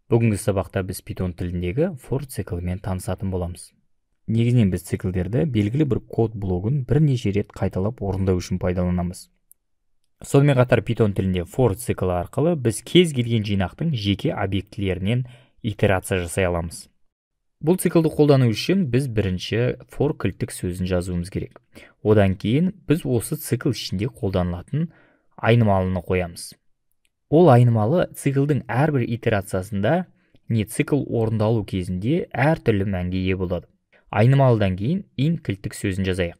Бүгінгі сабақта біз Python тіліндегі for циклімен танысатын боламыз. Негізінен біз циклдерді белгілі бір код блогын бірнеше рет қайталап орындау үшін пайдаланамыз. Сонымен қатар Python тілінде for циклі арқылы біз кез келген жинақтың жеке объектілерінен итерация жасай аламыз. Бұл циклді қолдану үшін біз бірінші for кілттік сөзін жазуымыз керек. Одан кейін біз осы цикл ішінде қолданылатын айнымалыны қоямыз. Ол айнымалы циклдің әрбір итерациясында не цикл орындалу кезінде әртүрлі мәнге ие болады. Айнымалыдан кейін in кілттік сөзін жазайық.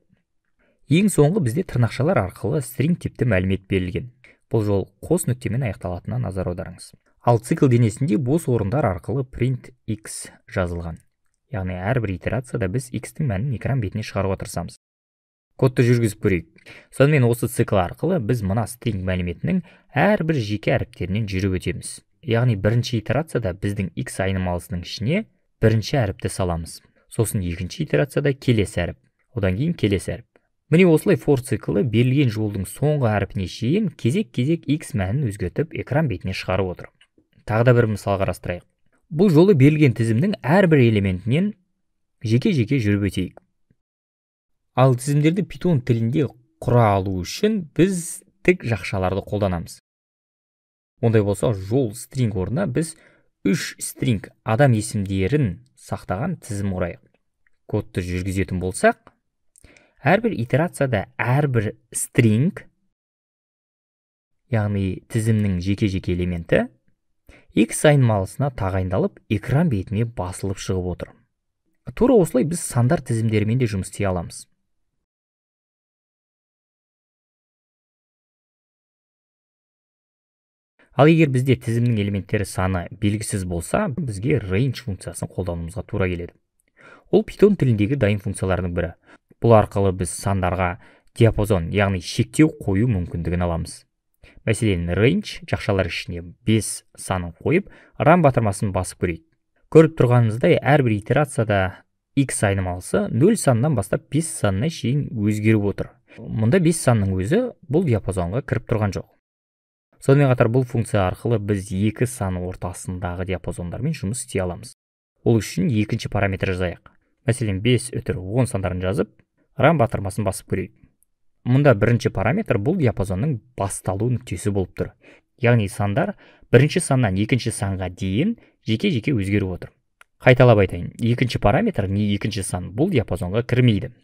Ең соңғы бізде тырнақшалар арқылы string типті мәлімет берілген. Бұл жол қос нүктемен аяқталатынына назар аударыңыз. Ал цикл денесінде бос орындар арқылы print x жазылған. Яғни әрбір итерацияда біз x-тің мәнін экран бетіне шығаруға тырысамыз. Кодты жүргізіп көрейік. Сонымен осы цикл арқылы біз мына string мәліметінің әрбір жеке әріптерінен жүріп өтеміз. Яғни бірінші итерацияда біздің x айнымалысының ішіне бірінші әріпті саламыз. Сосын екінші итерацияда келесі әріп, одан кейін келесі әріп. Міне осылай for циклі берілген жолдың соңғы әріпіне шейін кезек-кезек x мәнін өзгертіп экран бетіне шығарып отыр. Тағы да бір мысал қарастырайық. Бұл жолы берілген тізімнің әрбір элементінен жеке-жеке жүріп өтейік. Ал тізімдерді Python тілінде құра алу үшін біз тік жақшаларды қолданамыз. Ондай болса, жол string орнына біз 3 string адам есімдерін сақтаған тізім құрайық. Кодты жүргізетін болсақ, әрбір итерацияда әрбір string, яғни тізімнің жеке-жеке элементі, x айнымалысына тағайындалып, экран бетіне басылып шығып отыр. Тура осылай біз сандар тізімдерімен де жұмыс істей аламыз. Ал егер бізде тізімнің элементтері саны белгісіз болса, бізге range функциясын қолдануымызға тура келеді. Ол Python тіліндегі дайын функциялардың бірі. Бұл арқылы біз сандарға диапазон, яғни шектеу қою мүмкіндігін аламыз. Мәселен, range жақшалар ішіне 5 санын қойып, run батырмасын басып көрейік. Көріп тұрғанымыздай, әрбір итерацияда x айнымалысы 0 санынан бастап 5 санына шейін өзгеріп отыр. Мұнда 5 санның өзі бұл диапазонға кіріп тұрған жоқ. Сонымен қатар бұл функция арқылы біз екі саны ортасындағы диапазондармен жұмыс істей аламыз. Ол үшін екінші параметр жазайық. Мәселен, 5/10 сандарын жазып, run батырмасын басып көрейік. Мұнда бірінші параметр бұл диапазонның басталу нүктесі болып тұр. Яғни сандар бірінші саннан екінші санға дейін жеке-жеке өзгеріп отыр. Қайталап айтайын, екінші параметр не екінші сан бұл диапазонға кірмейді.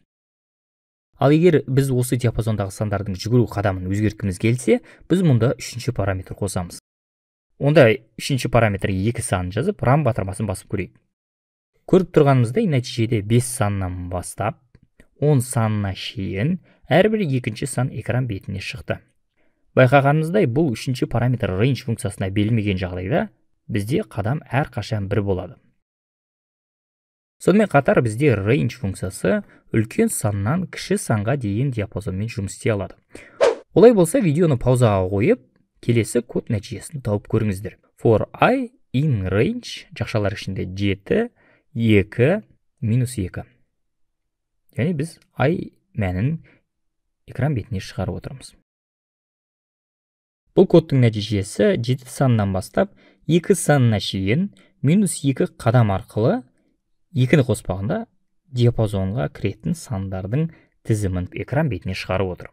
Ал егер біз осы диапазондағы сандардың жүгіру қадамын өзгерткіміз келсе, біз мұнда үшінші параметр қосамыз. Онда үшінші параметр 2 санын жазып, run батырмасын басып көрейік. Көріп тұрғанымыздай, нәтижеде 5 саннан бастап 10 санына шейін әрбір екінші сан экран бетіне шықты. Байқағанымыздай, бұл үшінші параметр range функциясына берілмеген жағдайда бізде қадам әрқашан 1 болады. Сонымен қатар бізде range функциясы үлкен саннан кіші санға дейін диапазонмен жұмыс істей алады. Олай болса, видеоны паузаға қойып, келесі код нәтижесін тауып көріңіздер. For I in range жақшалар ішінде 7, 2, -2. Яғни біз I мәнін экран бетіне шығарып отырмыз. Бұл кодтың нәтижесі 7 санынан бастап 2 санына шейін -2 қадам арқылы 2-ні қоспағанда диапазонға кіретін сандардың тізімін экран бетіне шығарып отыр.